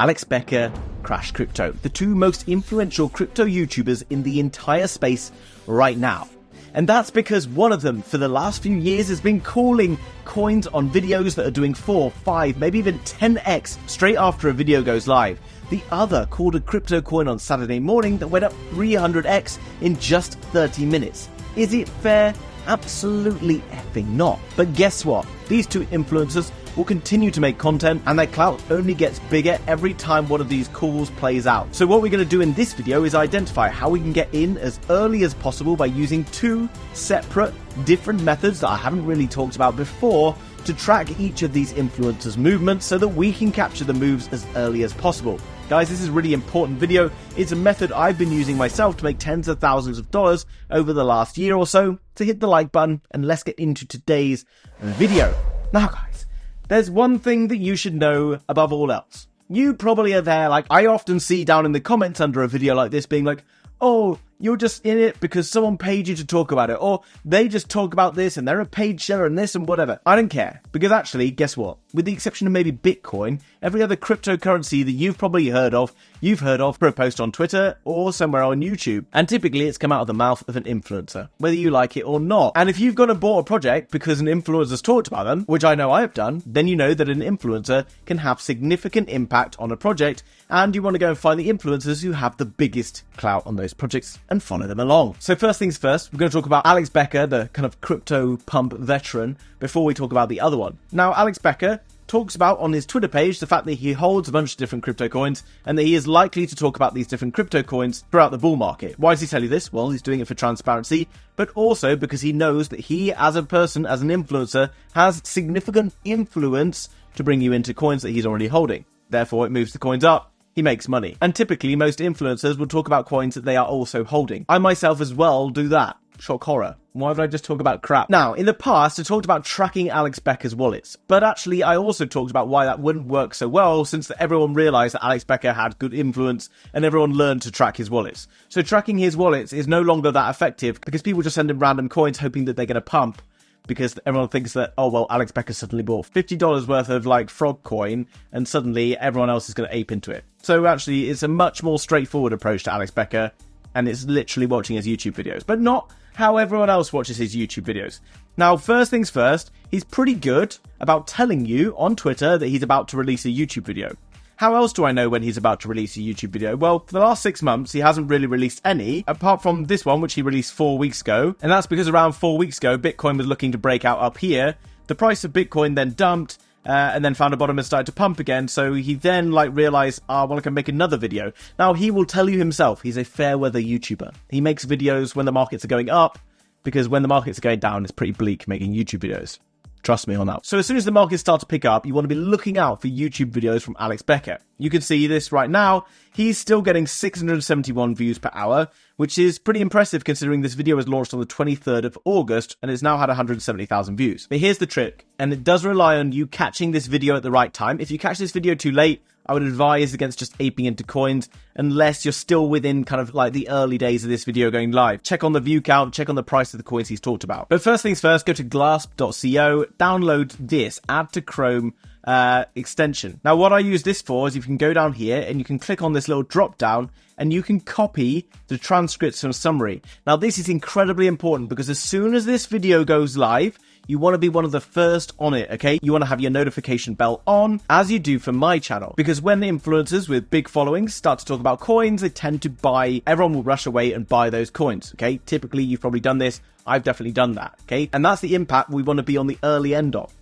Alex Becker, Crash Crypto, the two most influential crypto YouTubers in the entire space right now. And that's because one of them, for the last few years, has been calling coins on videos that are doing 4, 5, maybe even 10x straight after a video goes live. The other called a crypto coin on Saturday morning that went up 300x in just 30 minutes. Is it fair? Absolutely effing not. But guess what? These two influencers will continue to make content, and their clout only gets bigger every time one of these calls plays out. So what we're going to do in this video is identify how we can get in as early as possible by using two separate different methods that I haven't really talked about before to track each of these influencers' movements so that we can capture the moves as early as possible. Guys, this is a really important video. It's a method I've been using myself to make tens of thousands of dollars over the last year or so. So hit the like button and let's get into today's video. Now guys, there's one thing that you should know above all else. You probably are there, like I often see down in the comments under a video like this being like, oh, you're just in it because someone paid you to talk about it, or they just talk about this and they're a paid share and this and whatever. I don't care, because actually, guess what? With the exception of maybe Bitcoin, every other cryptocurrency that you've probably heard of, you've heard of for a post on Twitter or somewhere on YouTube. And typically it's come out of the mouth of an influencer, whether you like it or not. And if you've gone and bought a project because an influencer's talked about them, which I know I have done, then you know that an influencer can have significant impact on a project, and you want to go and find the influencers who have the biggest clout on those projects and follow them along. So first things first, we're going to talk about Alex Becker, the kind of crypto pump veteran, before we talk about the other one. Now, Alex Becker talks about on his Twitter page the fact that he holds a bunch of different crypto coins and that he is likely to talk about these different crypto coins throughout the bull market. Why does he tell you this? Well, he's doing it for transparency, but also because he knows that he, as a person, as an influencer, has significant influence to bring you into coins that he's already holding. Therefore, it moves the coins up. He makes money. And typically, most influencers will talk about coins that they are also holding. I myself as well do that. Shock horror. Why would I just talk about crap? Now, in the past, I talked about tracking Alex Becker's wallets. But actually, I also talked about why that wouldn't work so well, since everyone realized that Alex Becker had good influence and everyone learned to track his wallets. So tracking his wallets is no longer that effective because people just send him random coins hoping that they're going to pump. Because everyone thinks that, oh, well, Alex Becker suddenly bought $50 worth of, like, frog coin, and suddenly everyone else is going to ape into it. So actually, it's a much more straightforward approach to Alex Becker, and it's literally watching his YouTube videos, but not how everyone else watches his YouTube videos. Now, first things first, he's pretty good about telling you on Twitter that he's about to release a YouTube video. How else do I know when he's about to release a YouTube video? Well, for the last 6 months, he hasn't really released any, apart from this one, which he released 4 weeks ago. And that's because around 4 weeks ago, Bitcoin was looking to break out up here. The price of Bitcoin then dumped, and then found a bottom and started to pump again. So he then realized, well, I can make another video. Now, he will tell you himself, he's a fair weather YouTuber. He makes videos when the markets are going up, because when the markets are going down, it's pretty bleak making YouTube videos. Trust me on that. So as soon as the markets start to pick up, you want to be looking out for YouTube videos from Alex Becker. You can see this right now. He's still getting 671 views per hour, which is pretty impressive considering this video was launched on the 23rd of August and it's now had 170,000 views. But here's the trick, and it does rely on you catching this video at the right time. If you catch this video too late, I would advise against just aping into coins unless you're still within kind of like the early days of this video going live. Check on the view count, check on the price of the coins he's talked about. But first things first, go to glasp.co, download this, add to Chrome extension. Now what I use this for is you can go down here and you can click on this little drop down and you can copy the transcripts from summary. Now this is incredibly important because as soon as this video goes live, you want to be one of the first on it, okay? You want to have your notification bell on, as you do for my channel. Because when the influencers with big followings start to talk about coins, they tend to buy, everyone will rush away and buy those coins, okay? Typically, you've probably done this. I've definitely done that, okay? And that's the impact we want to be on the early end of.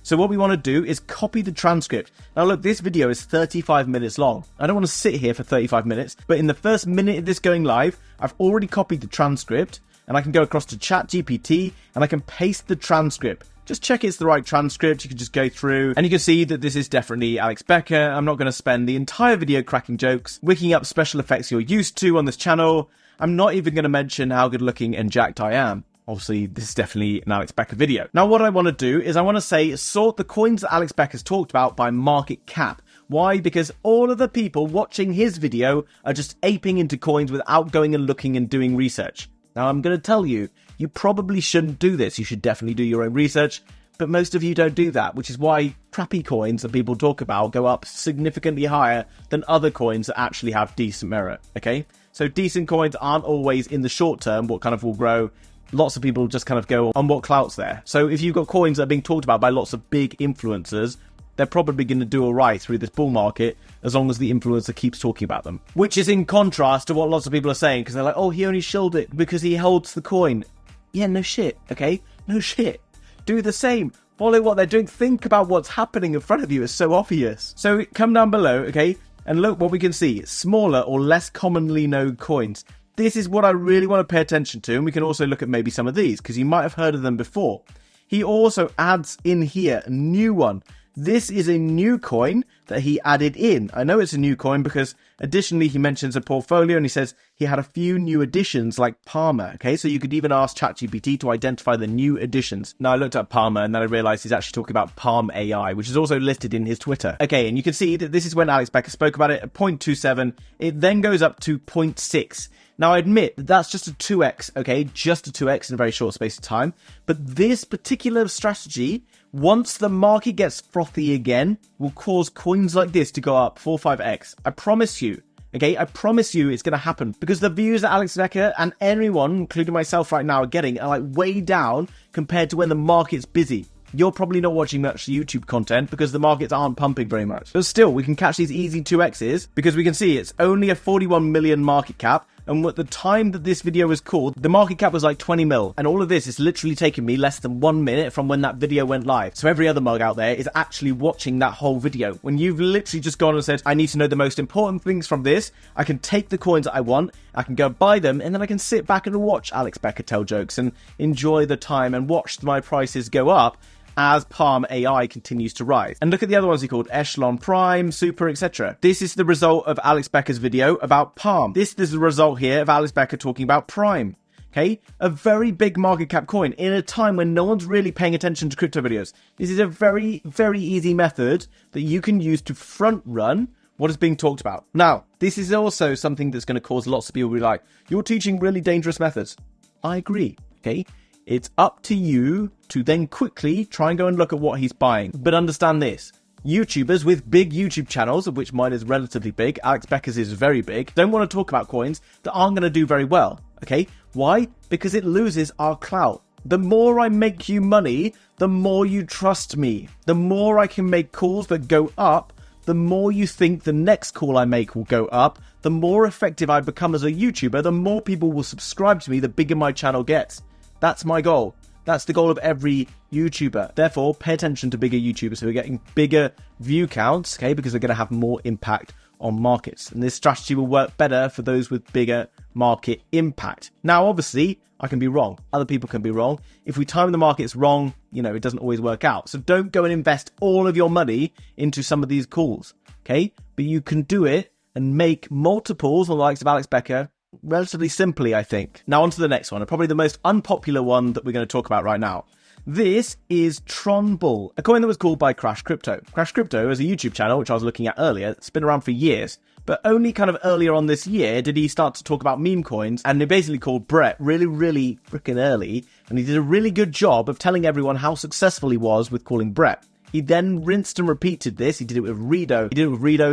So what we want to do is copy the transcript. Now look, this video is 35 minutes long. I don't want to sit here for 35 minutes, but in the first minute of this going live, I've already copied the transcript, and I can go across to ChatGPT and I can paste the transcript. Just check it's the right transcript. You can just go through and you can see that this is definitely Alex Becker. I'm not going to spend the entire video cracking jokes, wicking up special effects you're used to on this channel. I'm not even going to mention how good looking and jacked I am. Obviously, this is definitely an Alex Becker video. Now, what I want to do is I want to say sort the coins that Alex Becker's talked about by market cap. Why? Because all of the people watching his video are just aping into coins without going and looking and doing research. Now, I'm going to tell you, you probably shouldn't do this. You should definitely do your own research. But most of you don't do that, which is why crappy coins that people talk about go up significantly higher than other coins that actually have decent merit, okay? So decent coins aren't always in the short term what kind of will grow. Lots of people just kind of go on what clout's there. So if you've got coins that are being talked about by lots of big influencers, they're probably going to do all right through this bull market as long as the influencer keeps talking about them. Which is in contrast to what lots of people are saying, because they're like, oh, he only shilled it because he holds the coin. Yeah, no shit, okay? No shit. Do the same. Follow what they're doing. Think about what's happening in front of you. It's so obvious. So come down below, okay? And look what we can see. Smaller or less commonly known coins. This is what I really want to pay attention to. And we can also look at maybe some of these, because you might have heard of them before. He also adds in here a new one. This is a new coin that he added in. I know it's a new coin because additionally he mentions a portfolio and he says he had a few new additions like Palmer. Okay, so you could even ask ChatGPT to identify the new additions. Now I looked at Palmer and then I realized he's actually talking about Palm AI, which is also listed in his Twitter. Okay, and you can see that this is when Alex Becker spoke about it at 0.27. It then goes up to 0.6. Now, I admit that that's just a 2x, okay? Just a 2x in a very short space of time. But this particular strategy, once the market gets frothy again, will cause coins like this to go up 4 or 5x. I promise you, okay? I promise you it's going to happen. Because the views that Alex Becker and anyone, including myself right now, are getting are like way down compared to when the market's busy. You're probably not watching much YouTube content because the markets aren't pumping very much. But still, we can catch these easy 2x's because we can see it's only a 41 million market cap. And at the time that this video was called, the market cap was like 20 mil. And all of this is literally taking me less than 1 minute from when that video went live. So every other mug out there is actually watching that whole video. When you've literally just gone and said, I need to know the most important things from this. I can take the coins that I want. I can go buy them. And then I can sit back and watch Alex Becker tell jokes and enjoy the time and watch my prices go up as Palm AI continues to rise. And look at the other ones he called Echelon Prime, Super, etc. This is the result of Alex Becker's video about Palm. This is the result here of Alex Becker talking about Prime. Okay, a very big market cap coin in a time when no one's really paying attention to crypto videos. This is a very, very easy method that you can use to front run what is being talked about. Now, this is also something that's going to cause lots of people to be like, you're teaching really dangerous methods. I agree, okay? It's up to you to then quickly try and go and look at what he's buying. But understand this. YouTubers with big YouTube channels, of which mine is relatively big, Alex Becker's is very big, don't want to talk about coins that aren't going to do very well. Okay? Why? Because it loses our clout. The more I make you money, the more you trust me. The more I can make calls that go up, the more you think the next call I make will go up. The more effective I become as a YouTuber, the more people will subscribe to me, the bigger my channel gets. That's my goal. That's the goal of every YouTuber. Therefore, pay attention to bigger YouTubers who are getting bigger view counts, okay, because they're going to have more impact on markets. And this strategy will work better for those with bigger market impact. Now, obviously, I can be wrong. Other people can be wrong. If we time the markets wrong, you know, it doesn't always work out. So don't go and invest all of your money into some of these calls, okay? But you can do it and make multiples on the likes of Alex Becker relatively simply, I think. Now on to the next one, and probably the most unpopular one that we're going to talk about right now. This is Tron Bull, a coin that was called by Crash Crypto. Crash Crypto is a YouTube channel, which I was looking at earlier. It's been around for years, but only kind of earlier on this year did he start to talk about meme coins, and they basically called Brett really freaking early, and he did a really good job of telling everyone how successful he was with calling Brett. He then rinsed and repeated this. He did it with Rido. He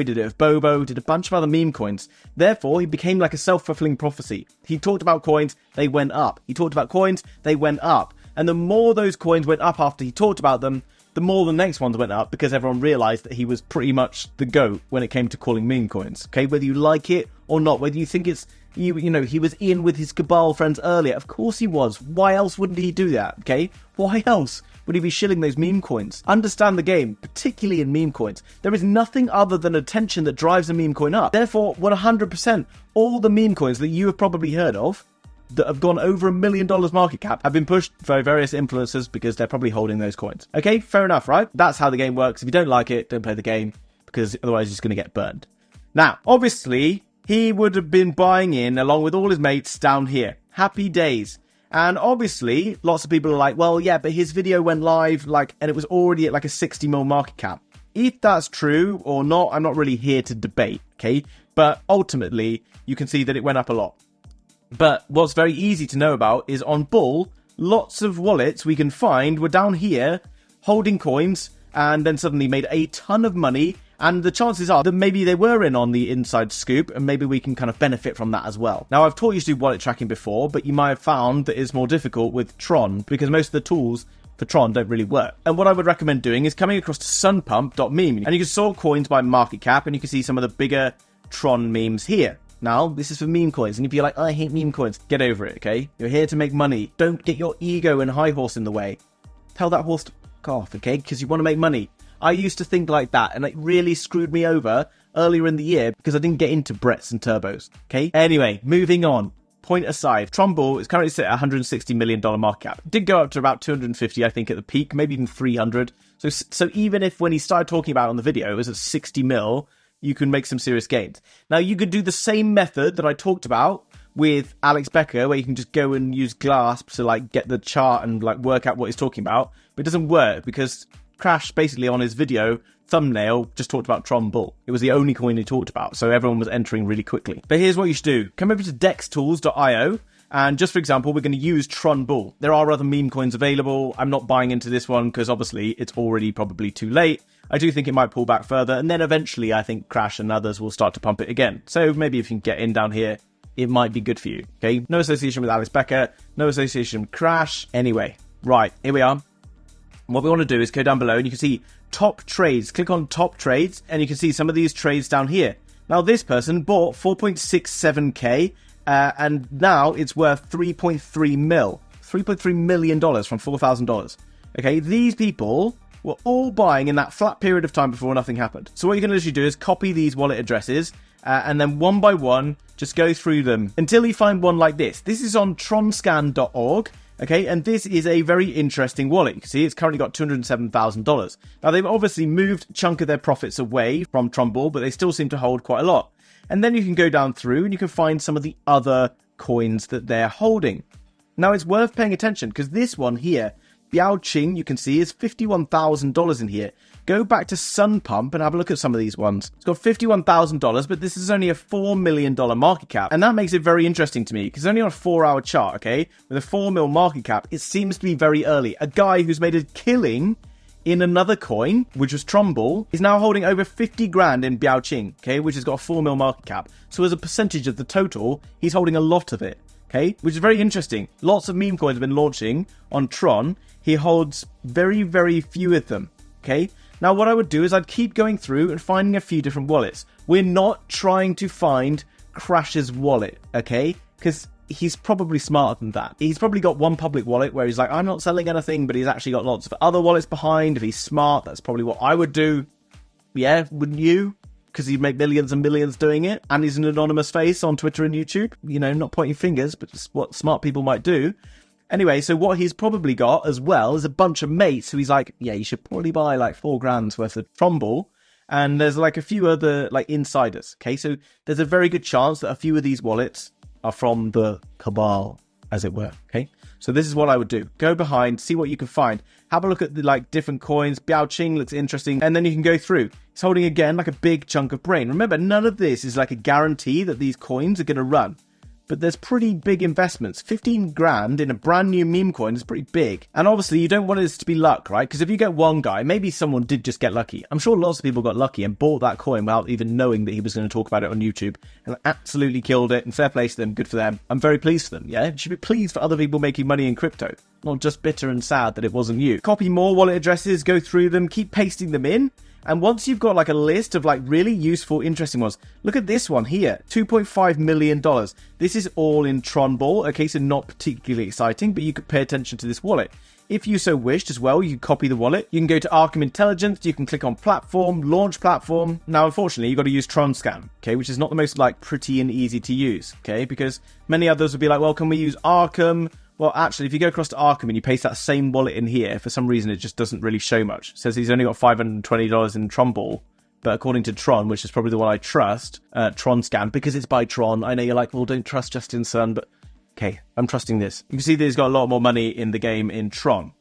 did it with Bobo. He did a bunch of other meme coins. Therefore, he became like a self-fulfilling prophecy. He talked about coins, they went up. He talked about coins, they went up. And the more those coins went up after he talked about them, the more the next ones went up because everyone realized that he was pretty much the GOAT when it came to calling meme coins. Okay, whether you like it or not, whether you think it's, you know, he was in with his cabal friends earlier. Of course he was. Why else wouldn't he do that? Okay, why else would he be shilling those meme coins? Understand the game, particularly in meme coins. There is nothing other than attention that drives a meme coin up. Therefore, 100%, all the meme coins that you have probably heard of that have gone over $1 million market cap have been pushed by various influencers because they're probably holding those coins. Okay, fair enough, right? That's how the game works. If you don't like it, don't play the game because otherwise you're just going to get burned. Now, obviously, he would have been buying in along with all his mates down here. Happy days. And obviously, lots of people are like, well, yeah, but his video went live and it was already at like a 60 mil market cap. If that's true or not, I'm not really here to debate, okay? But ultimately, you can see that it went up a lot. But what's very easy to know about is on Bull, lots of wallets we can find were down here holding coins and then suddenly made a ton of money. And the chances are that maybe they were in on the inside scoop, and maybe we can kind of benefit from that as well. Now, I've taught you to do wallet tracking before, but you might have found that it's more difficult with Tron because most of the tools for Tron don't really work. And what I would recommend doing is coming across to SunPump.meme, and you can sort coins by market cap, and you can see some of the bigger Tron memes here. Now, this is for meme coins, and if you're like, I hate meme coins, get over it, okay? You're here to make money. Don't get your ego and high horse in the way. Tell that horse to fuck off, okay? Because you want to make money. I used to think like that, and it really screwed me over earlier in the year because I didn't get into Bretts and Turbos, okay? Anyway, moving on. Point aside, Tron Bull is currently set at $160 million market cap. It did go up to about 250, I think, at the peak, maybe even 300. So even if when he started talking about it on the video, it was at 60 mil, you can make some serious gains. Now, you could do the same method that I talked about with Alex Becker, where you can just go and use Glasp to like get the chart and like work out what he's talking about. But it doesn't work because Crash basically on his video thumbnail just talked about Tron Bull. It was the only coin he talked about, so everyone was entering really quickly. But here's what you should do. Come over to dextools.io, and just for example, we're going to use Tron Bull. There are other meme coins available. I'm not buying into this one because obviously it's already probably too late. I do think it might pull back further, and then eventually I think Crash and others will start to pump it again. So maybe if you can get in down here, it might be good for you, okay? No association with Alex Becker, no association with Crash. Anyway, right, here we are. What we want to do is go down below and you can see top trades. Click on top trades and you can see some of these trades down here. Now this person bought 4.67k and now it's worth 3.3 mil. $3.3 million from $4,000. Okay, these people were all buying in that flat period of time before nothing happened. So what you're going to literally do is copy these wallet addresses and then one by one just go through them until you find one like this. This is on tronscan.org. Okay, and this is a very interesting wallet. You can see it's currently got $207,000. Now, they've obviously moved a chunk of their profits away from Tron Bull, but they still seem to hold quite a lot. And then you can go down through and you can find some of the other coins that they're holding. Now, it's worth paying attention because this one here, BiaQing, you can see is $51,000 in here. Go back to SunPump and have a look at some of these ones. It's got $51,000, but this is only a $4 million market cap. And that makes it very interesting to me because only on a 4-hour chart, okay, with a 4 mil market cap, it seems to be very early. A guy who's made a killing in another coin, which was Tron Bull, is now holding over 50 grand in BiaQing, okay, which has got a 4 mil market cap. So as a percentage of the total, he's holding a lot of it, okay, which is very interesting. Lots of meme coins have been launching on Tron. He holds very, very few of them, okay? Now, what I would do is I'd keep going through and finding a few different wallets. We're not trying to find Crash's wallet, okay? Because he's probably smarter than that. He's probably got one public wallet where he's like, I'm not selling anything, but he's actually got lots of other wallets behind. If he's smart, that's probably what I would do. Yeah, wouldn't you? Because he'd make millions and millions doing it. And he's an anonymous face on Twitter and YouTube. You know, not pointing fingers, but just what smart people might do. Anyway, so what he's probably got as well is a bunch of mates who he's like, yeah, you should probably buy like 4 grand's worth of Tron Bull. And there's like a few other like insiders. Okay, so there's a very good chance that a few of these wallets are from the cabal, as it were. Okay, so this is what I would do. Go behind, see what you can find. Have a look at the like different coins. BiaQing looks interesting. And then you can go through. He's holding again like a big chunk of brain. Remember, none of this is like a guarantee that these coins are going to run. But there's pretty big investments. 15 grand in a brand new meme coin is pretty big. And obviously you don't want this to be luck, right? Because if you get one guy, maybe someone did just get lucky. I'm sure lots of people got lucky and bought that coin without even knowing that he was going to talk about it on YouTube and absolutely killed it. And fair play to them, good for them. I'm very pleased for them, yeah? You should be pleased for other people making money in crypto. Not just bitter and sad that it wasn't you. Copy more wallet addresses, go through them, keep pasting them in. And once you've got like a list of like really useful, interesting ones, look at this one here, $2.5 million. This is all in Tron Bull. Okay, so not particularly exciting, but you could pay attention to this wallet. If you so wished as well, you can copy the wallet. You can go to Arkham Intelligence. You can click on platform, launch platform. Now, unfortunately, you've got to use Tron Scan, okay, which is not the most like pretty and easy to use, okay, because many others would be like, well, can we use Arkham? Well, actually, if you go across to Arkham and you paste that same wallet in here, for some reason, it just doesn't really show much. It says he's only got $520 in Tron Bull. But according to Tron, which is probably the one I trust, Tron Scan, because it's by Tron. I know you're like, well, don't trust Justin Sun, but okay, I'm trusting this. You can see that he's got a lot more money in the game in Tron.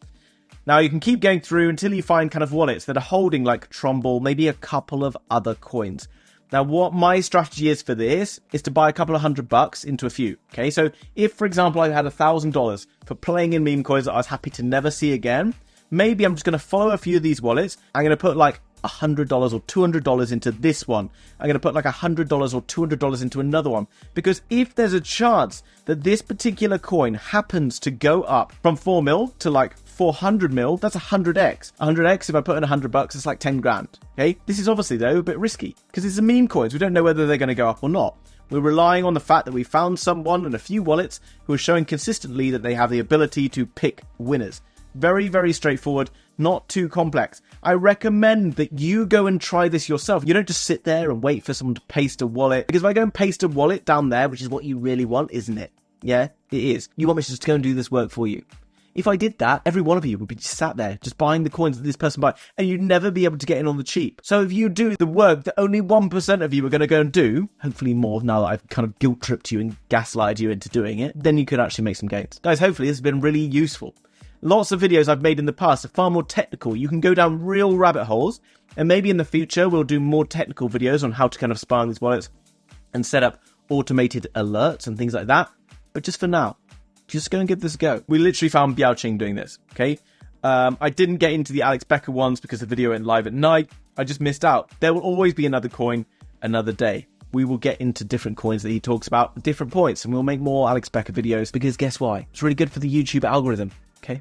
Now, you can keep going through until you find kind of wallets that are holding like Tron Bull, maybe a couple of other coins. Now, what my strategy is for this is to buy a couple of $100 into a few. Okay, so if, for example, I had $1,000 for playing in meme coins that I was happy to never see again, maybe I'm just going to follow a few of these wallets. I'm going to put like $100 or $200 into this one. I'm going to put like $100 or $200 into another one. Because if there's a chance that this particular coin happens to go up from 4 mil to like 400 mil, that's 100x. 100x, if I put in $100, it's like 10 grand. Okay? This is obviously, though, a bit risky because it's a meme coins. We don't know whether they're going to go up or not. We're relying on the fact that we found someone and a few wallets who are showing consistently that they have the ability to pick winners. Very, very straightforward, not too complex. I recommend that you go and try this yourself. You don't just sit there and wait for someone to paste a wallet. Because if I go and paste a wallet down there, which is what you really want, isn't it? Yeah, it is. You want me to just go and do this work for you. If I did that, every one of you would be sat there just buying the coins that this person buys, and you'd never be able to get in on the cheap. So if you do the work that only 1% of you are going to go and do, hopefully more now that I've kind of guilt-tripped you and gaslighted you into doing it, then you could actually make some gains. Guys, hopefully this has been really useful. Lots of videos I've made in the past are far more technical. You can go down real rabbit holes, and maybe in the future we'll do more technical videos on how to kind of spy on these wallets and set up automated alerts and things like that. But just for now, just go and give this a go. We literally found BiaQing doing this, okay? I didn't get into the Alex Becker ones because the video went live at night. I just missed out. There will always be another coin, another day. We will get into different coins that he talks about at different points, and we'll make more Alex Becker videos because guess why? It's really good for the YouTube algorithm, okay?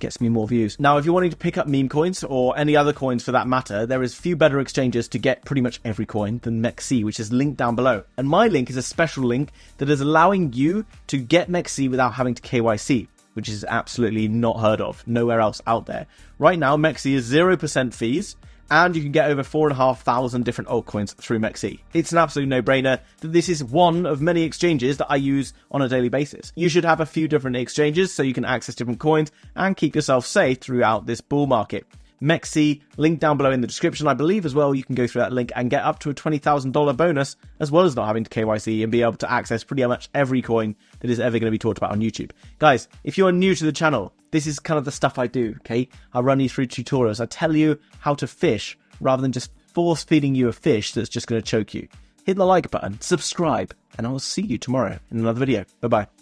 Gets me more views. Now, if you're wanting to pick up meme coins or any other coins for that matter, there is few better exchanges to get pretty much every coin than MEXC, which is linked down below. And my link is a special link that is allowing you to get MEXC without having to KYC, which is absolutely not heard of, nowhere else out there. Right now, MEXC is 0% fees, and you can get over 4,500 different altcoins through MEXC. It's an absolute no-brainer that this is one of many exchanges that I use on a daily basis. You should have a few different exchanges so you can access different coins and keep yourself safe throughout this bull market. MEXC, link down below in the description. I believe as well you can go through that link and get up to a $20,000 bonus, as well as not having to KYC and be able to access pretty much every coin that is ever going to be talked about on YouTube. Guys, if you're new to the channel, this is kind of the stuff I do, okay? I run you through tutorials. I tell you how to fish rather than just force-feeding you a fish that's just going to choke you. Hit the like button, subscribe, and I will see you tomorrow in another video. Bye-bye.